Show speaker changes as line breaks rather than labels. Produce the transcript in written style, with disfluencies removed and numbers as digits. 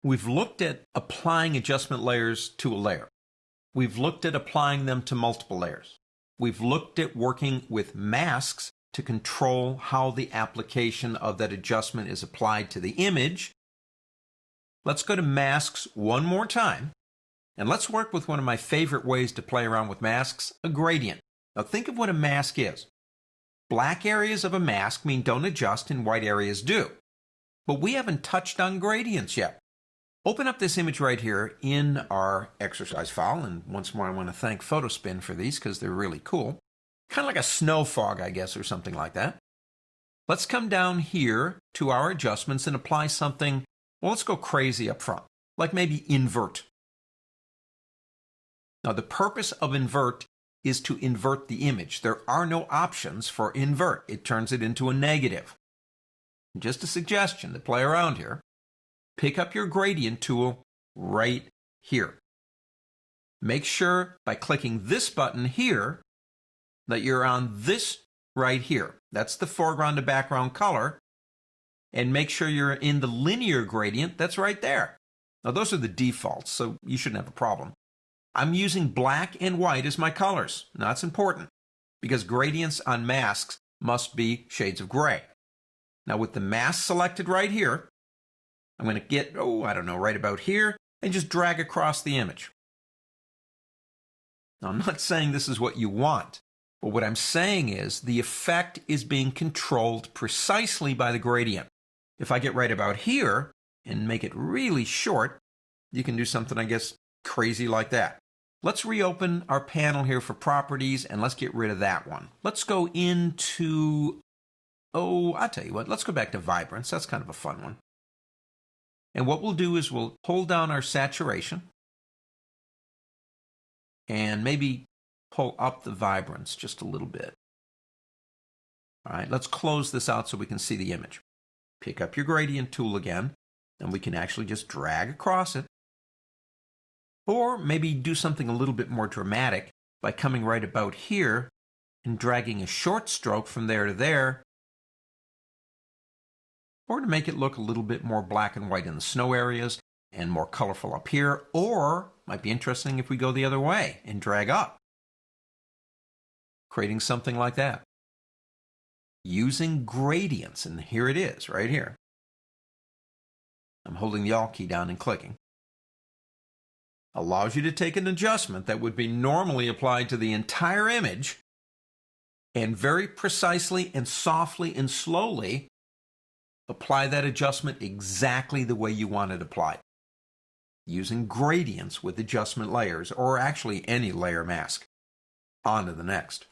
We've looked at applying adjustment layers to a layer. We've looked at applying them to multiple layers. We've looked at working with masks to control how the application of that adjustment is applied to the image. Let's go to masks one more time, and let's work with one of my favorite ways to play around with masks, a gradient. Now think of what a mask is. Black areas of a mask mean don't adjust and white areas do. But we haven't touched on gradients yet. Open up this image right here in our exercise file, and once more I want to thank Photospin for these because they're really cool. Kind of like a snow fog, I guess, or something like that. Let's come down here to our adjustments and apply something, well, let's go crazy up front, like maybe invert. Now the purpose of invert is to invert the image. There are no options for invert. It turns it into a negative. Just a suggestion to play around here. Pick up your gradient tool right here. Make sure by clicking this button here that you're on this right here. That's the foreground to background color. And make sure you're in the linear gradient that's right there. Now those are the defaults, so you shouldn't have a problem. I'm using black and white as my colors. Now that's important because gradients on masks must be shades of gray. Now with the mask selected right here, I'm going to get, right about here, and just drag across the image. Now, I'm not saying this is what you want, but what I'm saying is the effect is being controlled precisely by the gradient. If I get right about here and make it really short, you can do something, I guess, crazy like that. Let's reopen our panel here for properties, and let's get rid of that one. Let's go into, I'll tell you what, let's go back to vibrance. That's kind of a fun one. And what we'll do is we'll hold down our saturation and maybe pull up the vibrance just a little bit. All right, let's close this out so we can see the image. Pick up your gradient tool again, and we can actually just drag across it. Or maybe do something a little bit more dramatic by coming right about here and dragging a short stroke from there to there, or to make it look a little bit more black and white in the snow areas and more colorful up here, or might be interesting if we go the other way and drag up, creating something like that. Using gradients, and here it is, right here. I'm holding the Alt key down and clicking. Allows you to take an adjustment that would be normally applied to the entire image and very precisely and softly and slowly apply that adjustment exactly the way you want it applied, using gradients with adjustment layers, or actually any layer mask. On to the next.